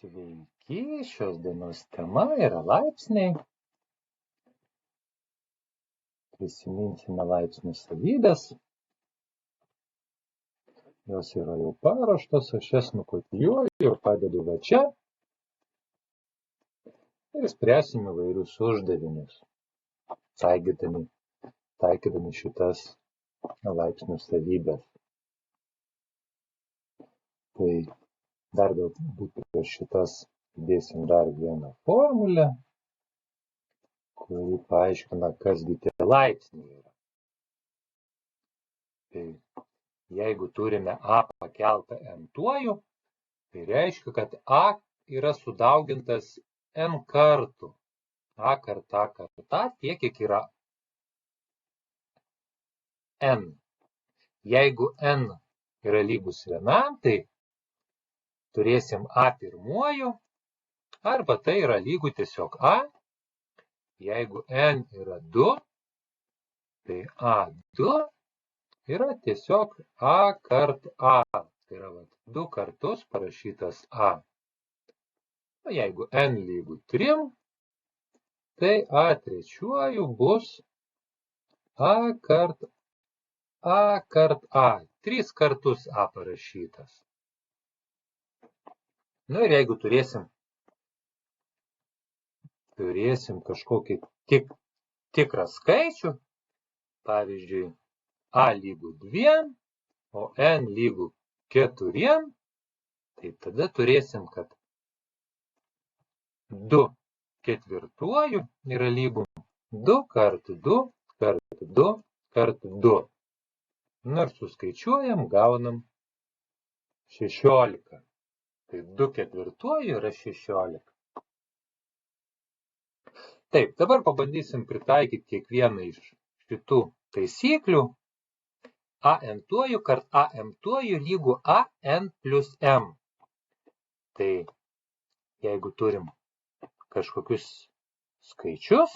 Sveiki, šios dienos tema yra laipsniai. Prisiminsime laipsnių savybės. Jos yra jau paruoštos, aš jas nukopijuoju ir padedu va čia. Ir spręsime įvairius uždavinius, taikydami šitas laipsnių savybės. Tai dar galbūt prieš šitas įdėsim dar vieną formulę, kuri paaiškina, kasgi tie laipsniai yra. Tai jeigu turime a pakeltą n-tuoju, tai reiškia, kad a yra sudaugintas n kartų. A kartą tiek, kiek yra n. Jeigu n yra lygus 1, tai turėsim a pirmuoju, arba tai yra lygu tiesiog a. Jeigu n yra 2, tai a2 yra tiesiog a kart a. Tai yra 2 kartus parašytas a. O jeigu n lygu 3, tai a trečiuoju bus a kart a. 3 kartus a parašytas. Nu ir jeigu turėsim kažkokį tikrą skaičių, pavyzdžiui, a lygu 2, o n lygu 4, tai tada turėsim, kad 2 ketvirtuoju yra lygu 2 kart 2 kart 2 kart 2. Nors suskaičiuojam, gaunam 16. Tai 2 ketvirtuoju yra 16. Taip, dabar pabandysim pritaikyti kiekvieną iš šitų taisyklių. an-tuoju kart am-tuoju lygu an plus m. Tai jeigu turim kažkokius skaičius,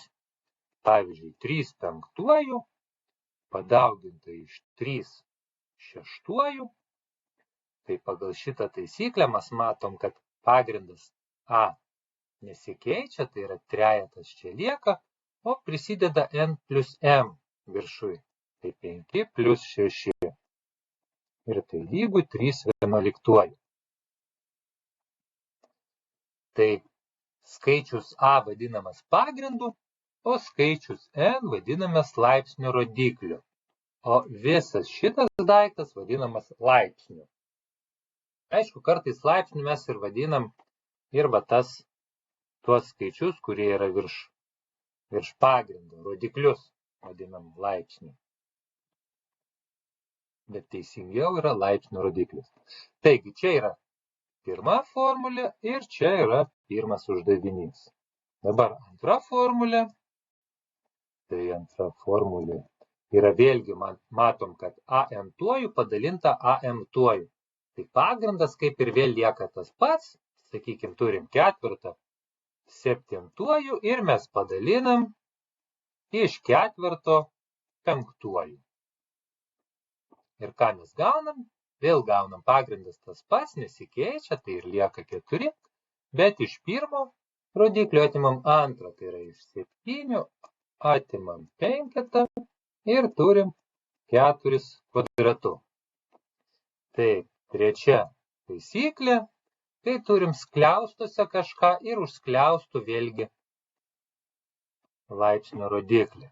pavyzdžiui, 3 penktuoju padauginta iš 3 šeštuoju, tai pagal šitą taisyklę mes matom, kad pagrindas a nesikeičia, tai yra trejetas čia lieka, o prisideda n plus m viršui. Tai 5 plus 6. Ir tai lygu 3 vienuoliktuoju. Tai skaičius a vadinamas pagrindu, o skaičius n vadinamas laipsnio rodikliu. O visas šitas daiktas vadinamas laipsniu. Aišku, kartais laipsniu mes ir vadinam ir va tuos skaičius, kurie yra virš pagrindo, rodiklius vadinam laipsniu. Bet teisingiau yra laipsnio rodiklis. Taigi, čia yra pirma formulė ir čia yra pirmas uždavinys. Dabar antra formulė. Tai antra formulė yra vėlgi, matom, kad an-tuoju padalinta am-tuoju. Tai pagrindas kaip ir vėl lieka tas pats. Sakykime, turim 4 septintuoju ir mes padalinam iš 4 penktuoju. Ir ką mes gaunam? Vėl gaunam pagrindas tas pats, nesikeičia, tai ir lieka 4, bet iš pirmo rodiklio atimam 2, tai yra iš 7 atimam 5 ir turim 4 kvadratu. Tai trečia taisyklė, kai turim skliaustuose kažką ir už skliaustų vėlgi laipsnio rodiklį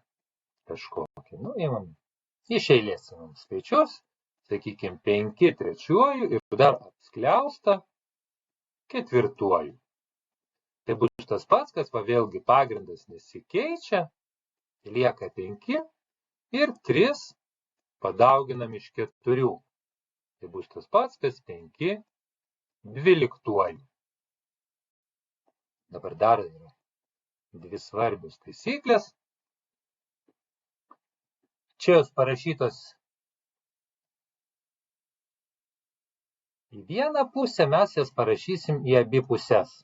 kažkokį. Nu, imam iš eilės imam skaičius, sakykime 5 trečiuoju ir dar apskliaustą 4. Tai bus tas pats, kas vėlgi pagrindas nesikeičia, lieka 5 ir 3 padauginam iš 4. Tai bus tas pats, kas 5 dvyliktuoju. Dabar dar yra 2 svarbios taisyklės. Čia jos parašytos į vieną pusę, mes jas parašysim į abi pusės.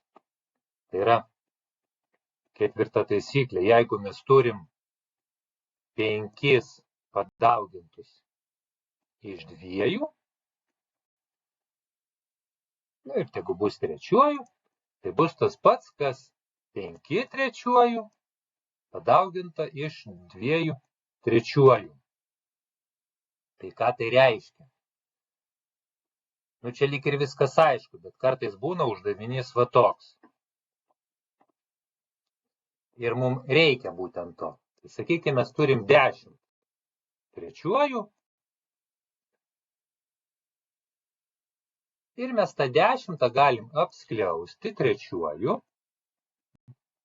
Tai yra 4 taisyklė. Jeigu mes turim 5 padaugintus iš 2, nu ir tegu bus trečiuoju, Tai bus tas pats, kas 5 trečiuoju padauginta iš 2 trečiuoju. Tai ką tai reiškia? Nu, čia lyg ir viskas aišku, bet kartais būna uždavinys va toks. Ir mums reikia būtent to. Tai sakykime, mes turim 10 trečiuoju. Ir mes tą 10 galim apskliausti trečiuoju.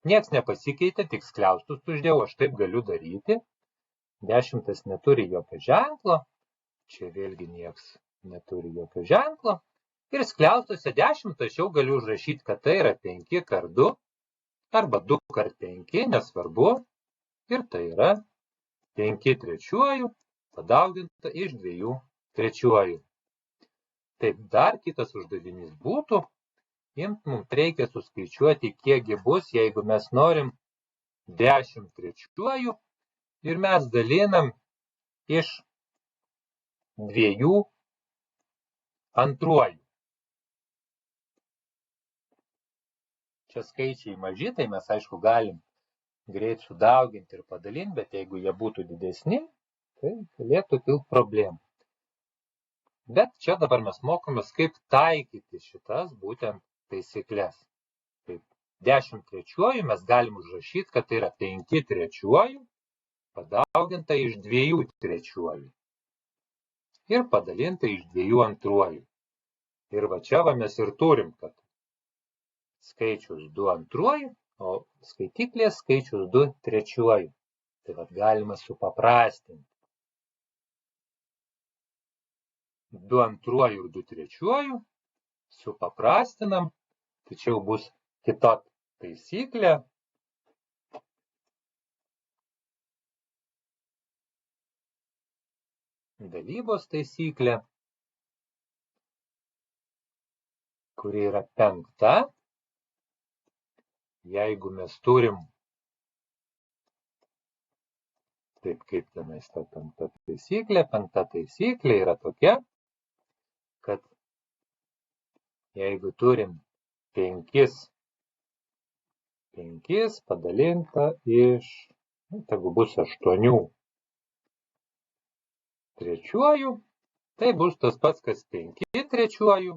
Nieks nepasikeitė, tik skliaustus uždėjau, aš taip galiu daryti. 10 neturi jokio ženklo. Čia vėlgi nieks neturi jokio ženklo. Ir skliaustuose 10 aš jau galiu užrašyti, kad tai yra 5 kart 2 arba 2 kart 5, nesvarbu. Ir tai yra 5 trečiuoju padauginta iš 2 trečiuoju. Taip, dar kitas uždavinys būtų, mums reikia suskaičiuoti, kiekgi bus, jeigu mes norim 10 trečiuoju ir mes dalinam iš 2 antruoju. Čia skaičiai maži, tai mes aišku galim greit sudauginti ir padalinti, bet jeigu jie būtų didesni, tai galėtų kilti problemų. Bet čia dabar mes mokomės, kaip taikyti šitas būtent taisyklės. Taip, 10 trečiuoju mes galim užrašyti, kad tai yra 5 trečiuoju padauginta iš 2 trečiuoju. Ir padalinta iš 2 antruoju. Ir va čia va mes ir turim, kad skaičius 2 antruoju, o skaitiklės skaičius 2 trečiuoju. Tai va galima supaprastinti. 2 antruoju ir 2 trečiuoju supaprastinam, tačiau bus kita taisyklė. Dalybos taisyklė, kuri yra 5. Jeigu mes turim, taip kaip tenais ta 5 taisyklė, 5 taisyklė yra tokia, kad jeigu turim 5 padalinta iš, tegu bus 8 trečiuoju, tai bus tas pats, kas 5 trečiuoju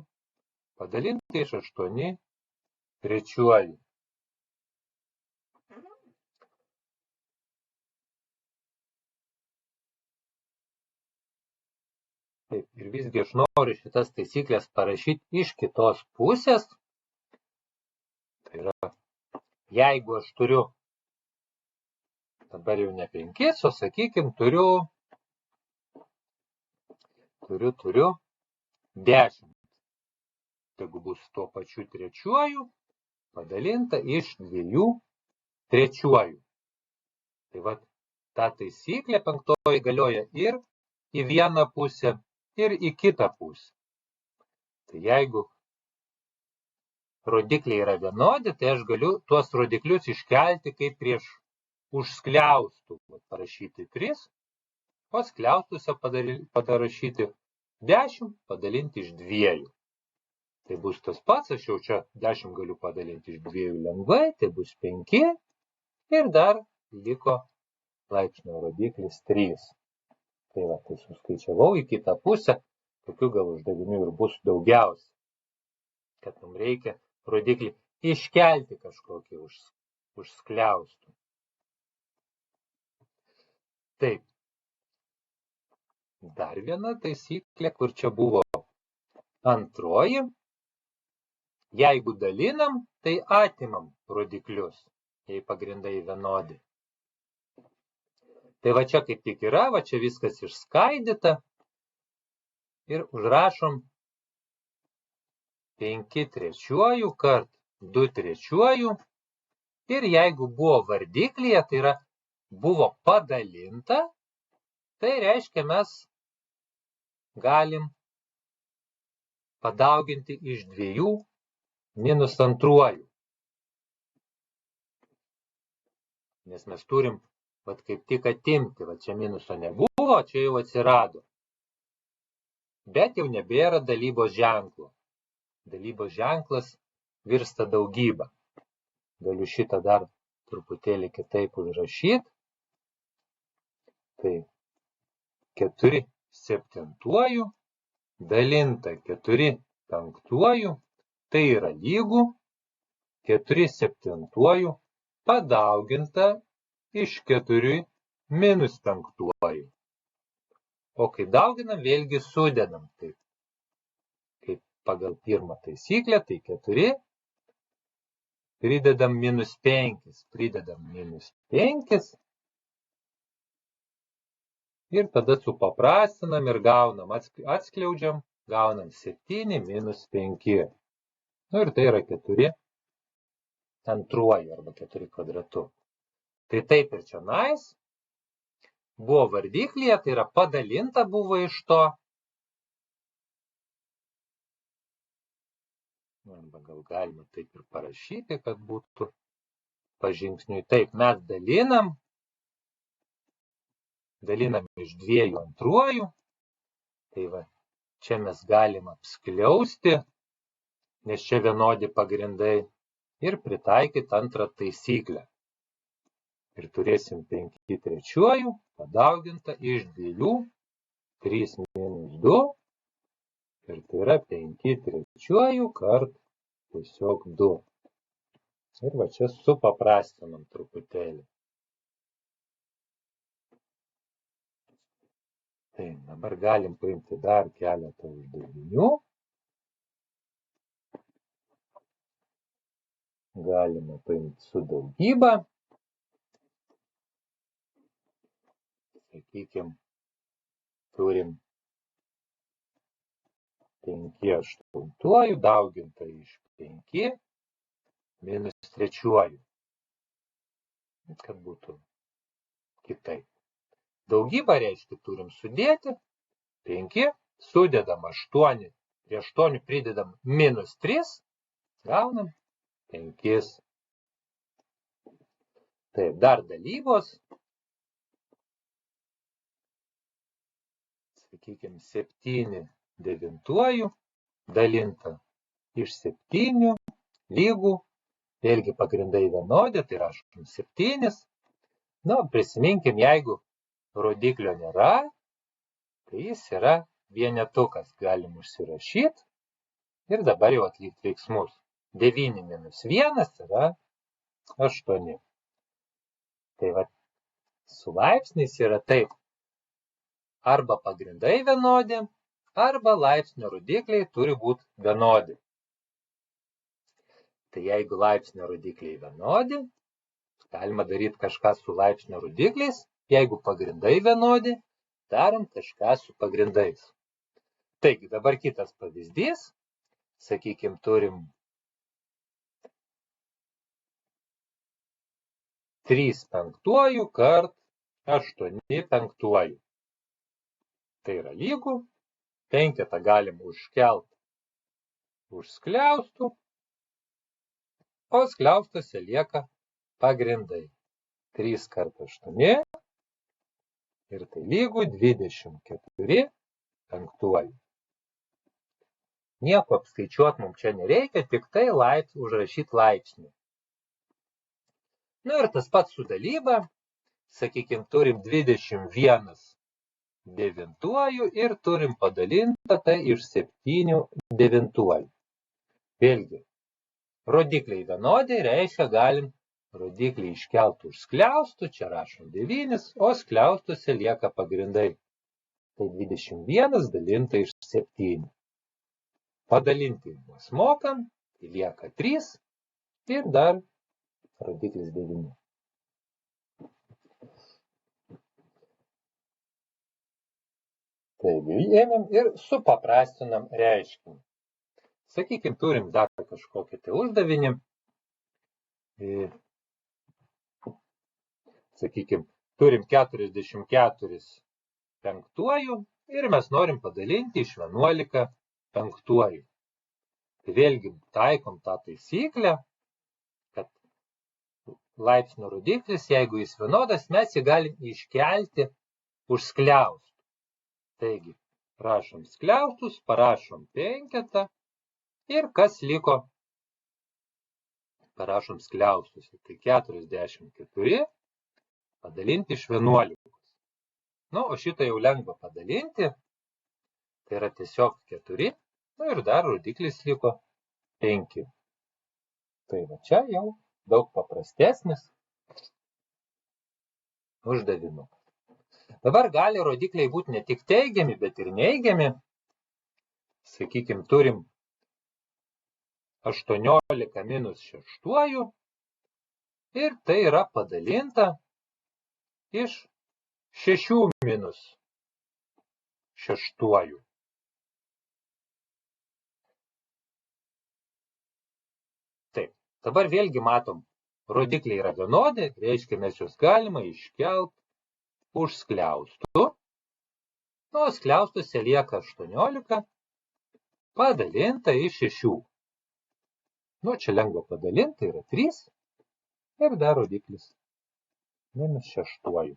padalinta iš 8 trečiuoju. Taip, ir visgi aš noriu šitas taisyklės parašyti iš kitos pusės. Tai yra, jeigu aš turiu, dabar jau ne 5, o sakykim, turiu 10. Tegu bus tuo pačiu trečiuoju padalinta iš 2 trečiuoju. Tai va, ta taisyklė 5 galioja ir į vieną pusę, ir į kitą pusę. Tai jeigu rodikliai yra vienodi, tai aš galiu tuos rodiklius iškelti kaip prieš užskliaustų. Parašyti 3, o skliaustuose parašyti 10 padalinti iš 2. Tai bus tas pats, aš jau čia 10 galiu padalinti iš 2 lengvai, tai bus 5 ir dar liko laipsnio rodiklis 3. Tai va, tai suskaičiavau į kitą pusę, tokių gal uždavinių ir bus daugiausiai, kad mums reikia rodiklį iškelti kažkokį užskliaustų. Taip, dar viena taisyklė, kur čia buvo antroji. Jeigu dalinam, tai atimam rodiklius, jei pagrindai vienodi. Tai va čia kaip tik yra, va čia viskas išskaidyta ir užrašom 5 trečiuoju kart 2 trečiuoju ir jeigu buvo vardiklyje, tai yra buvo padalinta, tai reiškia mes galim padauginti iš 2 minus antruoju. Nes mes turim vat kaip tik atimti, va čia minuso nebuvo, čia jau atsirado. Bet jau nebėra dalybos ženklo. Dalybos ženklas virsta daugyba. Galiu šitą dar truputėlį kitaip užrašyti. Tai 4/7 dalinta 4/5, tai yra lygu 4/7 padauginta iš 4-5. O kai dauginam, vėlgi sudedam. Taip, kaip pagal pirmą taisyklę, tai 4, pridedam -5, pridedam -5 ir tada supaprastinam ir gaunam, atskleidžiam, gaunam 7 - 5. Nu ir tai yra 4/2 arba 4 kvadratu. Tai taip ir čionais buvo vardiklyje, tai yra padalinta buvo iš to. Arba gal galima taip ir parašyti, kad būtų pažingsniui. Taip, mes dalinam iš 2/2. Tai va, čia mes galim apskliausti, nes čia vienodi pagrindai, ir pritaikyti antrą taisyklę. Ir turėsim 5/3 padauginta iš 2, 3 - 2, ir tai yra 5/3 kart tiesiog 2. Ir va čia supaprastinam truputėlį. Tai dabar galim paimti dar keletą uždavinių. Galima paimti su daugyba. Sakykime, turim 5/8 dauginta iš 5 - 3. Kad būtų kitaip. Daugybą reiškia turim sudėti. 5, sudedam 8, prie 8 pridedam -3, gaunam 5. Taip, dar dalybos. Sakykime, 7/9 dalinta iš 7 lygų. Vėlgi pagrindai vienodi, tai rašom 7. Nu, prisiminkim, jeigu rodiklio nėra, tai jis yra vienetukas. Galim užsirašyti ir dabar jau atlikti veiksmus. 9 - 1 yra 8. Tai va, su laipsniais yra taip. Arba pagrindai vienodi, arba laipsnio rodikliai turi būti vienodi. Tai jeigu laipsnio rodikliai vienodi, galima daryti kažką su laipsnio rodikliais. Jeigu pagrindai vienodi, darom kažką su pagrindais. Taigi, dabar kitas pavyzdys. Sakykime, turim 3/5 kart 8/5. Tai yra lygu. 5 galim užkelti už skliaustų, o skliaustuose lieka pagrindai. 3 kart 8 ir tai lygu 24/5. Nieko apskaičiuoti mums čia nereikia, tik tai užrašyti laipsnį. Nu ir tas pats su dalyba. Sakykime, turim 21/9 ir turim padalintą tai iš 7/9. Vėlgi, rodikliai vienodi, reiškia galim rodiklį iškelti už skliaustų, čia rašom 9, o skliaustuose lieka pagrindai. Tai 21 dalinta iš 7. Padalinti mes mokam, tai lieka 3 ir dar rodiklis 9. Taigi, ėmėm ir supaprastinam reiškinį. Sakykime, turim dar kažkokį tai uždavinį. Sakykime, turim 44/5 ir mes norim padalinti iš 11/5. Tai vėlgi taikom tą taisyklę, kad laipsnio rodiklis, jeigu jis vienodas, mes jį galim iškelti už skliaustų. Taigi, rašom skliaustus, parašom 5 ir kas liko? parašom skliaustuose. Tai 44 padalinti iš 11. Nu, o šitą jau lengva padalinti. Tai yra tiesiog 4. Nu ir dar rodiklis liko 5. Tai va čia jau daug paprastesnis uždavinukas. Dabar gali rodikliai būti ne tik teigiami, bet ir neigiami. Sakykime, turim 18 minus 6 ir tai yra padalinta iš 6 minus 6. Taip, dabar vėlgi matom, rodikliai yra vienodi, reiškia mes juos galima iškelti už skliaustų. Nu, skliaustuose lieka 18 padalinta iš 6. Nu, čia lengva padalinti, yra 3 ir dar rodiklis minus 6.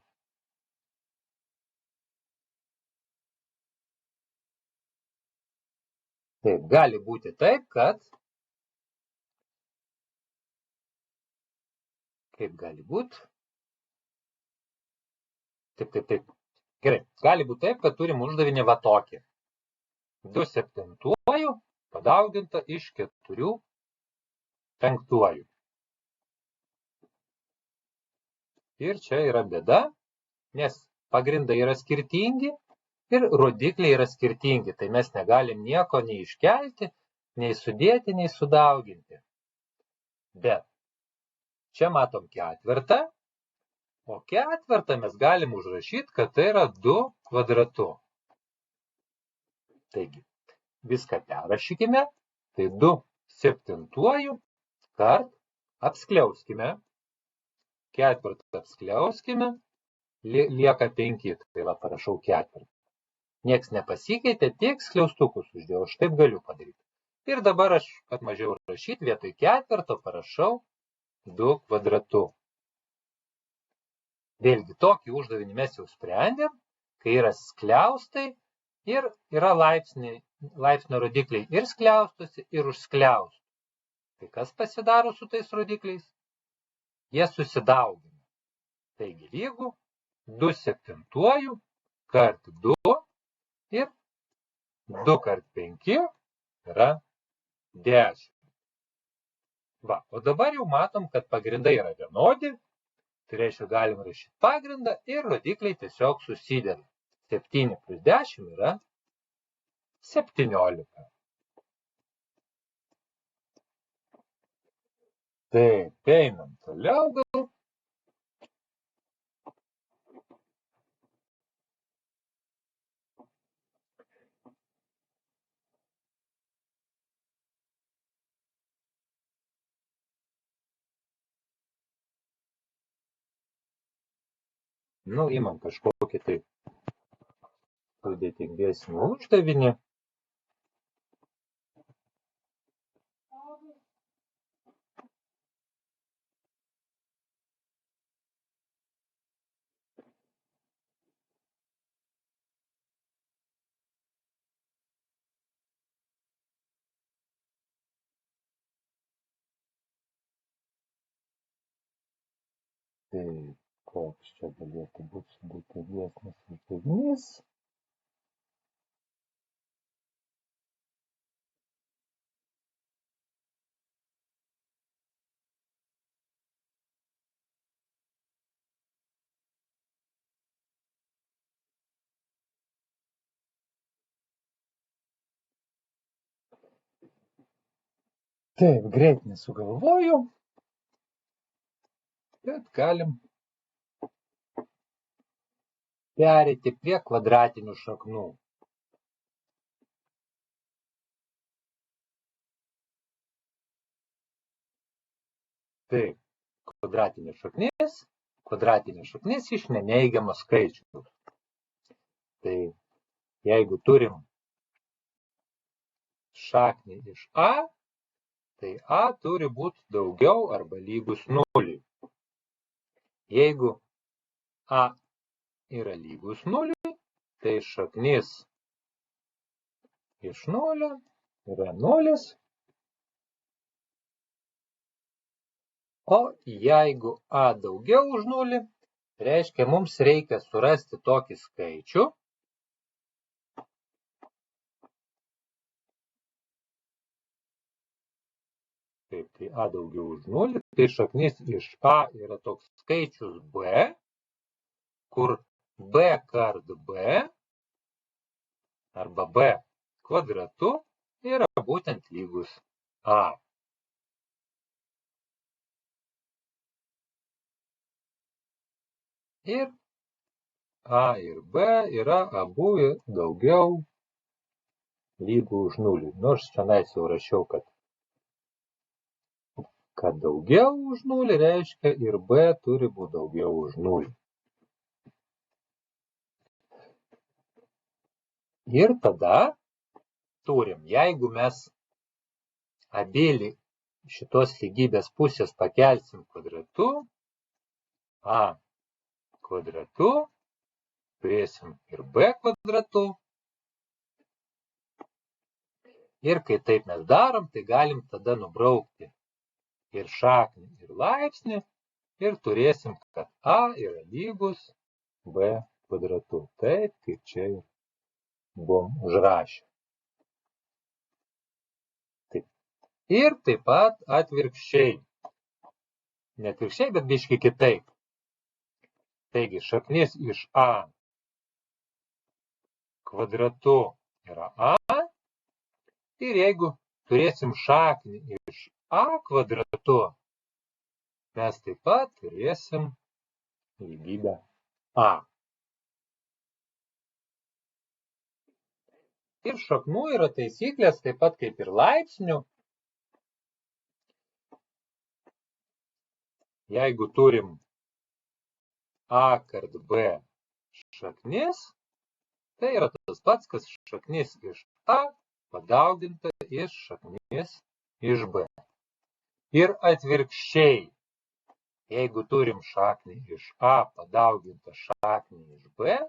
Taip, gali būti taip, kad kaip gali būti? Taip. Gerai, gali būti taip, kad turim uždavinį va tokį. 2/7 padauginta iš 4/5. Ir čia yra bėda, nes pagrindai yra skirtingi ir rodikliai yra skirtingi. Tai mes negalim nieko nei iškelti, nei sudėti, nei sudauginti. Bet čia matom ketvirtą, o ketvirtą mes galim užrašyti, kad tai yra 2 kvadratu. Taigi, viską perrašykime, tai 2/7 kart apskliauskime, ketvirtą apskliauskime, lieka 5, tai va parašau ketvirtą. Nieks nepasikeitė, tik skliaustukus uždėjau, aš taip galiu padaryti. Ir dabar aš, kad mažiau rašyti, vietoj ketvirto parašau 2 kvadratu. Vėlgi, tokį uždavinį mes jau sprendėm, kai yra skliaustai ir yra laipsnio rodikliai ir skliaustuose, ir už skliaustų. Tai kas pasidaro su tais rodikliais? Jie susidaugina. Taigi lygu 2/7 kart 2 ir 2 kart 5 yra 10. Va, o dabar jau matom, kad pagrindai yra vienodi. Tai reiškia, galim rašyti pagrindą ir rodikliai tiesiog susideda. 7 plus 10 yra 17. Taip, einam toliau gal. Nu, imam kažkokį tai sudėtingesnį uždavinį. Tai koks čia galėtų būti sudėtingesnis uždavinys? Taip, greit nesugalvoju, bet galim pereiti prie kvadratinių šaknų. Taip, kvadratinė šaknis iš neneigiamo skaičiaus. Tai jeigu turim šaknį iš a, tai a turi būti daugiau arba lygus 0. Jeigu a yra lygus 0, tai šaknis iš 0 yra 0. O jeigu a daugiau už 0, reiškia, mums reikia surasti tokį skaičių, taip, tai a daugiau už 0, tai šaknis iš a yra toks skaičius b, kur b kart b arba b kvadratu yra būtent lygus a. Ir a ir b yra abu daugiau lygų už 0. Nors šiandien jau rašiau, kad daugiau už 0 reiškia ir b turi būti daugiau už 0. Ir tada turim, jeigu mes abėlį šitos lygybės pusės pakelsim kvadratu, a kvadratu, turėsim ir b kvadratu. Ir kai taip mes darom, tai galim tada nubraukti ir šaknį, ir laipsnį, ir turėsim, kad a yra lygus b kvadratu. Taip, kaip čia buvom užrašę. Taip. Ir taip pat atvirkščiai. Ne atvirkščiai, bet biški kitaip. Taigi, šaknis iš a kvadratu yra a. Ir jeigu turėsim šaknį iš a kvadratu, mes taip pat turėsim lygybę a. Ir šaknų yra taisyklės, taip pat kaip ir laipsnių. Jeigu turim a kart b šaknis, tai yra tas pats, kas šaknis iš a padauginta iš šaknis iš b. Ir atvirkščiai, jeigu turim šaknį iš a padaugintą šaknį iš b,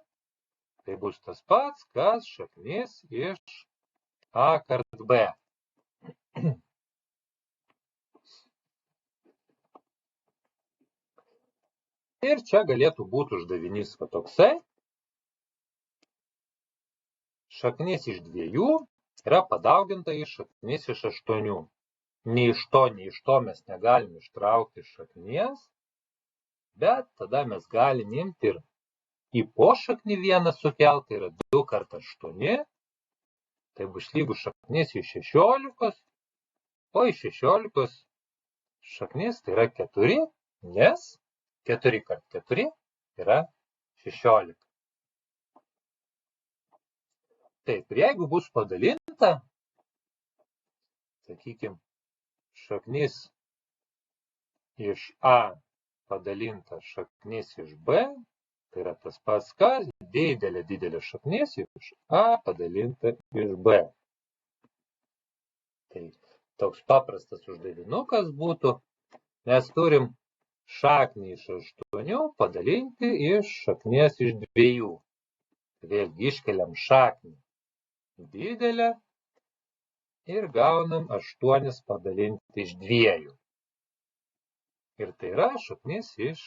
tai bus tas pats, kas šaknis iš a kart b. Ir čia galėtų būti uždavinys toksai. Šaknis iš 2 yra padauginta iš šaknis iš 8. Nei iš to mes negalim ištraukti šaknies, bet tada mes galim imti ir į pošaknį vieną sukelti, tai yra 2 kart 8, tai bus lygus šaknis iš 16, o iš 16 šaknis tai yra 4, nes 4 kart 4 yra 16. Taip, ir jeigu bus padalinta, sakykime, šaknis iš a padalinta šaknis iš b, tai yra tas pats, kas didelė šaknis iš a padalinta iš b. Tai toks paprastas uždavinukas būtų, mes turim šaknį iš 8 padalinti iš šaknies iš 2. Vėlgi iškeliam šaknį didelę ir gaunam 8 padalinti iš 2. Ir tai yra šaknis iš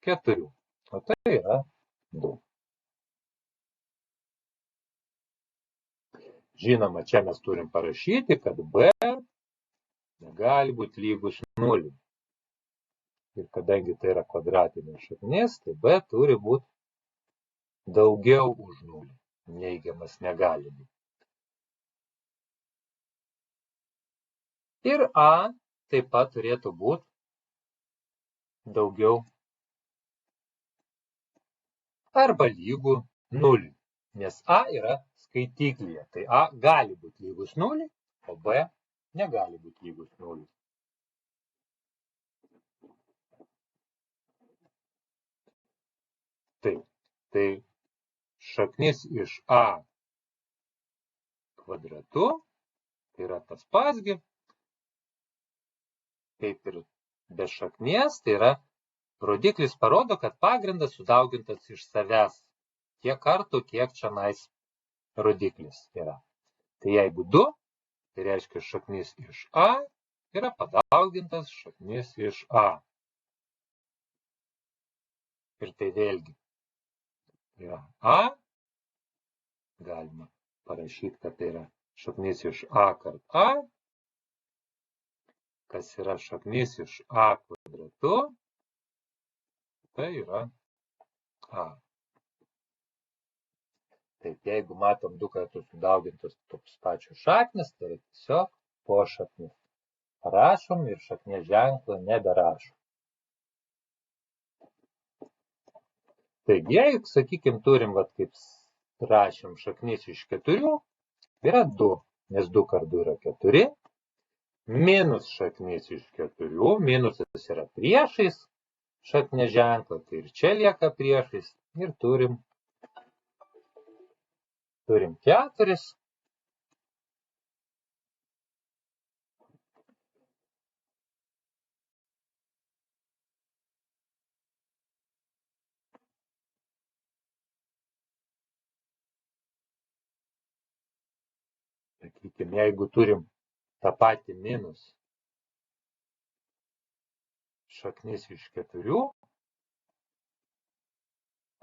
4. O tai yra 2. Žinoma, čia mes turim parašyti, kad b negali būti lygus 0. Ir kadangi tai yra kvadratinė šaknis, tai b turi būti daugiau už 0. Neigiamas negali būti. Ir a taip pat turėtų būti daugiau arba lygų 0. Nes a yra skaitiklyje. Tai a gali būti lygus 0, o b negali būti lygus 0. Taip, tai šaknis iš a kvadratu, tai yra tas pasgi, kaip ir be šaknies, tai yra rodiklis parodo, kad pagrindas sudaugintas iš savęs tiek kartų, kiek čionais rodiklis yra. Tai jeigu 2, tai reiškia šaknis iš a yra padaugintas šaknis iš a. Ir tai vėlgi yra a. Galima parašyti, kad tai yra šaknis iš a kart a. Kas yra šaknis iš a kvadratu, tai yra a. Taip, jeigu matom du kartus sudaugintus tos pačios šaknis, tai yra tiesiog pošaknis. Rašom ir šaknies ženklo neberašom. Taigi, jeigu, sakykime, turim, kaip rašėm, šaknis iš 4, yra 2, nes 2 kart 2 yra 4, minus šaknis iš 4, minusas yra priešais šaknies ženklą, tai ir čia lieka priešais ir turim 4. Sakykime, jeigu turim tą patį minus šaknis iš 4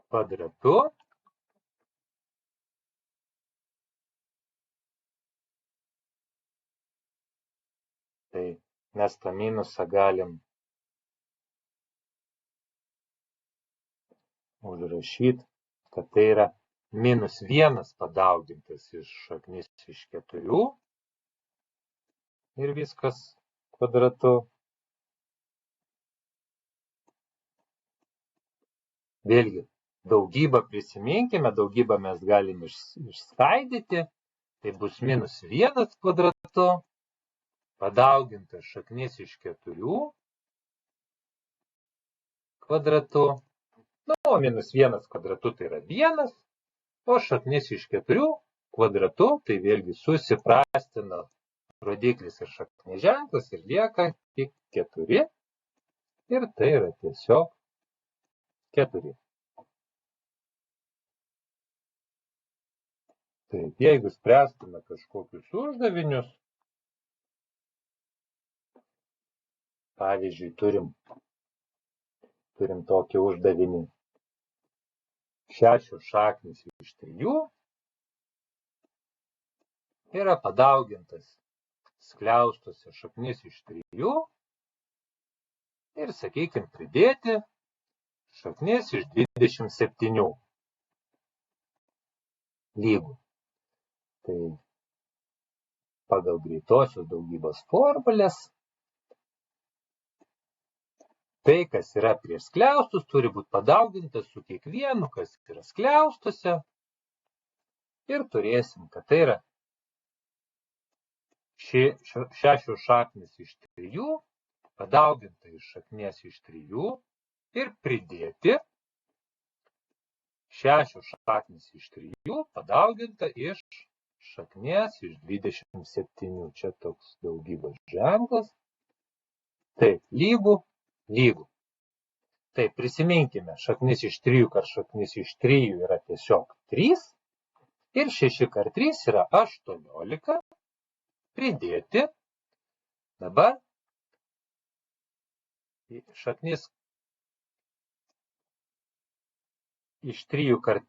kvadratu, tai mes tą minusą galim užrašyti, kad tai yra -1 padaugintas iš šaknis iš 4 ir viskas kvadratu. Vėlgi, daugybą prisiminkime, daugybą mes galim išskaidyti, tai bus -1 kvadratu, padaugintas šaknis iš 4 kvadratu, o -1 kvadratu tai yra 1, o šaknis iš 4 kvadratu, tai vėlgi susiprastina rodiklis ir šaknies ženklas ir lieka tik 4 ir tai yra tiesiog 4. Taip, jeigu spręstume kažkokius uždavinius, pavyzdžiui, turim tokį uždavinį 6 šaknis iš 3 yra padaugintas skliaustuose šaknis iš 3 ir, sakykime, pridėti šaknis iš 27 lygų. Tai pagal greitosios daugybos formulės, tai, kas yra prieš skliaustus, turi būti padaugintas su kiekvienu, kas yra skliaustuose. Ir turėsim, kad tai yra 6 šaknis iš 3, padauginta iš šaknies iš 3 ir pridėti 6 šaknis iš 3, padauginta iš šaknies iš 27. Čia toks daugybos ženklas. Taip, lygų. Taip, prisiminkime, šaknis iš 3 kart šaknis iš 3 yra tiesiog 3 ir 6 kart 3 yra 18. Pridėti. Dabar šaknis iš 3 kart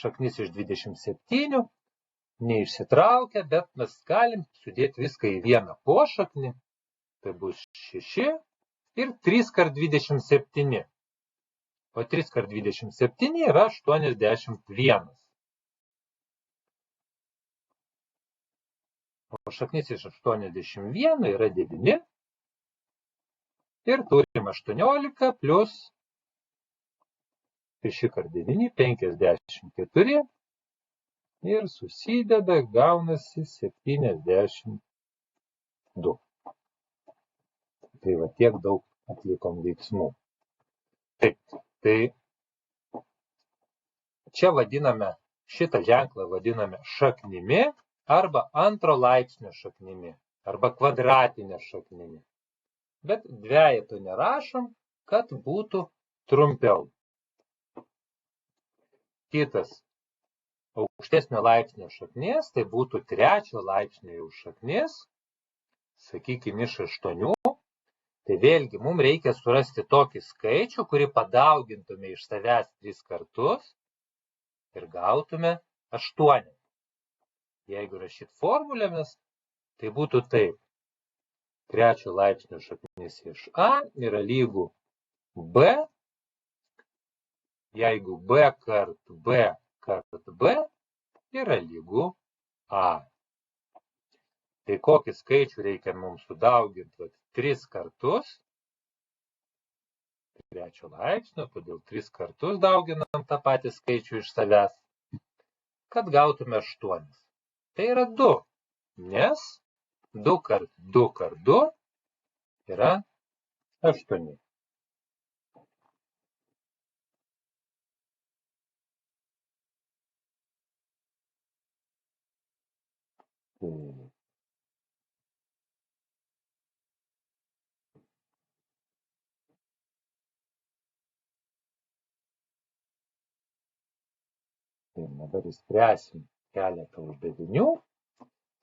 šaknis iš 27 neišsitraukia, bet mes galim sudėti viską į vieną pošaknį. Tai bus 6 ir 3 kart 27. O 3 kart 27 yra 81. O šaknis iš 81 yra 9. Ir turim 18 plus 6 kart 9, 54. Ir susideda, gaunasi 72. Tai va tiek daug atlikom veiksmų. Taip, tai čia šitą ženklą vadiname šaknimi arba antro laipsnio šaknimi arba kvadratinė šaknimi. Bet dvejeto nerašom, kad būtų trumpiau. Kitas aukštesnio laipsnio šaknis, tai būtų 3 laipsnio jau šaknis. sakykime, iš 8, tai vėlgi mums reikia surasti tokį skaičių, kurį padaugintume iš savęs 3 kartus ir gautume 8. Jeigu rašyt formulėmis, tai būtų taip. 3 laipsnio šaknis iš A yra lygu B, jeigu B kart B kart B yra lygu A. Tai kokį skaičių reikia mums sudauginti? 3 kartus. 3 laipsnio, todėl 3 kartus dauginam tą patį skaičių iš savęs, kad gautume 8. Tai yra 2, nes 2 kart 2 kart 2 yra 8. Tai dabar įspręsim keletą uždavinių.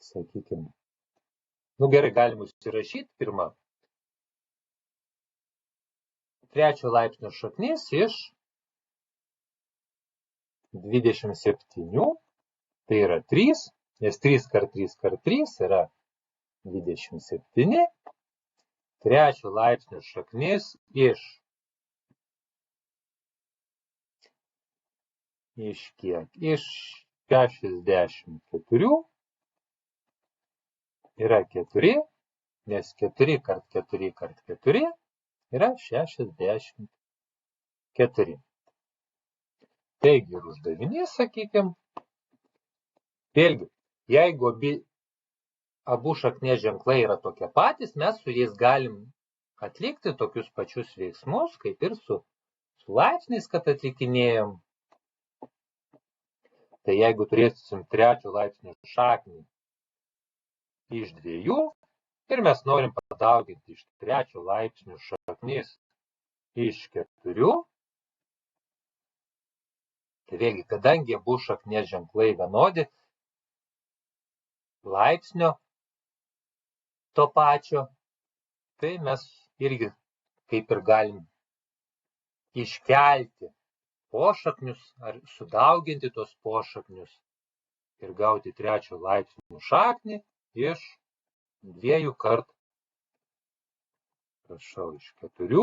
Sakykime, gerai, galim užsirašyti pirmą. 3 laipsnio šaknis iš 27, tai yra 3, nes 3 kart 3 kart 3 yra 27. 3 laipsnio šaknis iš kiek? Iš 64 yra 4, nes 4 kart 4 kart 4 yra 64. Taigi ir uždavinys, sakykime, vėlgi, jeigu abu šaknies ženklai yra tokie patys, mes su jais galim atlikti tokius pačius veiksmus, kaip ir su laipsniais, kad atlikinėjom. Tai jeigu turėsim 3 laipsnio šaknį iš 2 ir mes norim padauginti iš 3 laipsnio šaknis iš 4, tai vėlgi, kadangi abu šaknies ženklai vienodi, laipsnio to pačio, tai mes irgi kaip ir galim iškelti pošaknius ar sudauginti tos pošaknius ir gauti 3 laipsnio šaknį iš 2 kartų. Prašau, iš 4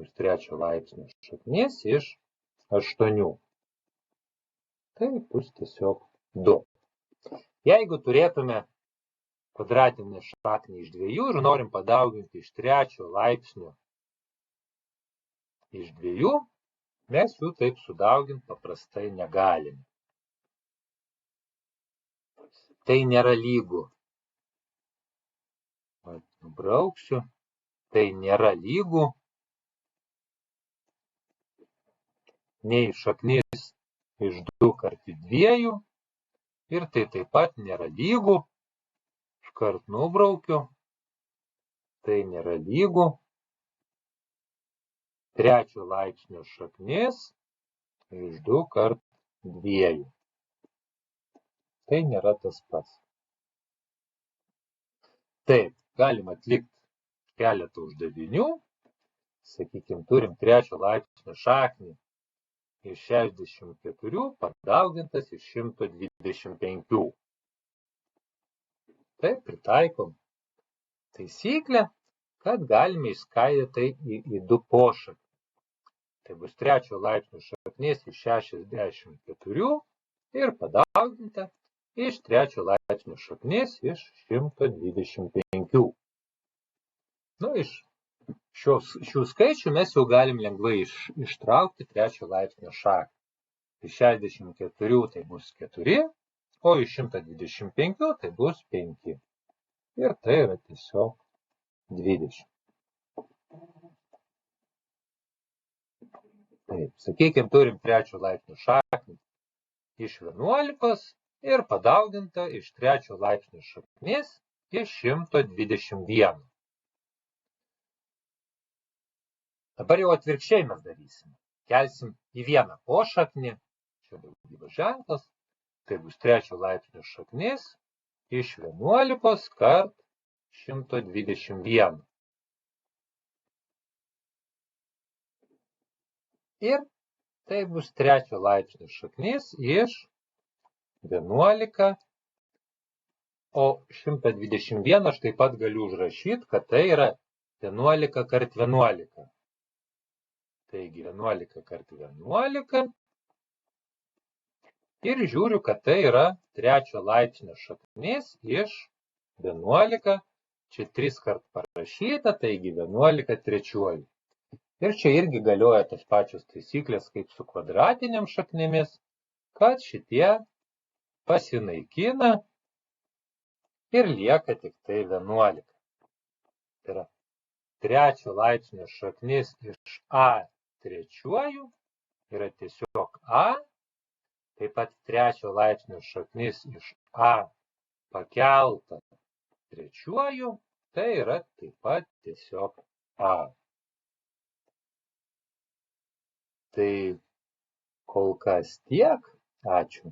ir 3 laipsnio šaknis iš 8. Tai bus tiesiog 2. Jeigu turėtume kvadratinį šaknį iš 2 ir norim padauginti iš 3 laipsnio iš 2, mes jų taip sudauginti paprastai negalime. Tai nėra lygu. Nubrauksiu. Tai nėra lygu nei šaknis iš 2 kart 2 ir tai taip pat nėra lygu. Iškart nubraukiu. Tai nėra lygu 3 laipsnio šaknis iš 2 kart 2. Tai nėra tas pats. Taip, galim atlikti keletą uždavinių. Sakykime, turim 3 laipsnio šaknį iš 64 padaugintas iš 125. Taip, pritaikom taisyklę, kad galime išskaidyti tai į 2 pošaknius. Tai bus 3 laipsnio šaknis iš 64 ir padauginta iš 3 laipsnio šaknis iš 125. Iš šių skaičių mes jau galim lengvai ištraukti 3 laipsnio šaknį. Iš 64 tai bus 4, o iš 125 tai bus 5. Ir tai yra tiesiog 20. Taip, sakykime, turim 3 laipsnio šaknį iš 11 ir padauginta iš 3 laipsnio šaknis iš 121. Dabar jau atvirkščiai mes darysim. Kelsim į vieną pošaknį, čia daugybės ženklas, tai bus 3 laipsnio šaknis iš 11 kart 121. Ir tai bus trečio laipsnio šaknis iš 11, o 121 aš taip pat galiu užrašyti, kad tai yra 11 kart 11. Taigi 11 kart 11. Ir žiūriu, kad tai yra trečio laipsnio šaknis iš 11. Čia 3 kart parašyta, taigi 11 trečiuoju. Ir čia irgi galioja tos pačios taisyklės kaip su kvadratiniam šaknimis, kad šitie pasinaikina ir lieka tik tai 11. Tai yra trečio laipsnio šaknis iš A trečiuoju yra tiesiog A. Taip pat trečio laipsnio šaknis iš A pakelta trečiuoju, tai yra taip pat tiesiog A. Tai kol kas tiek. Ačiū.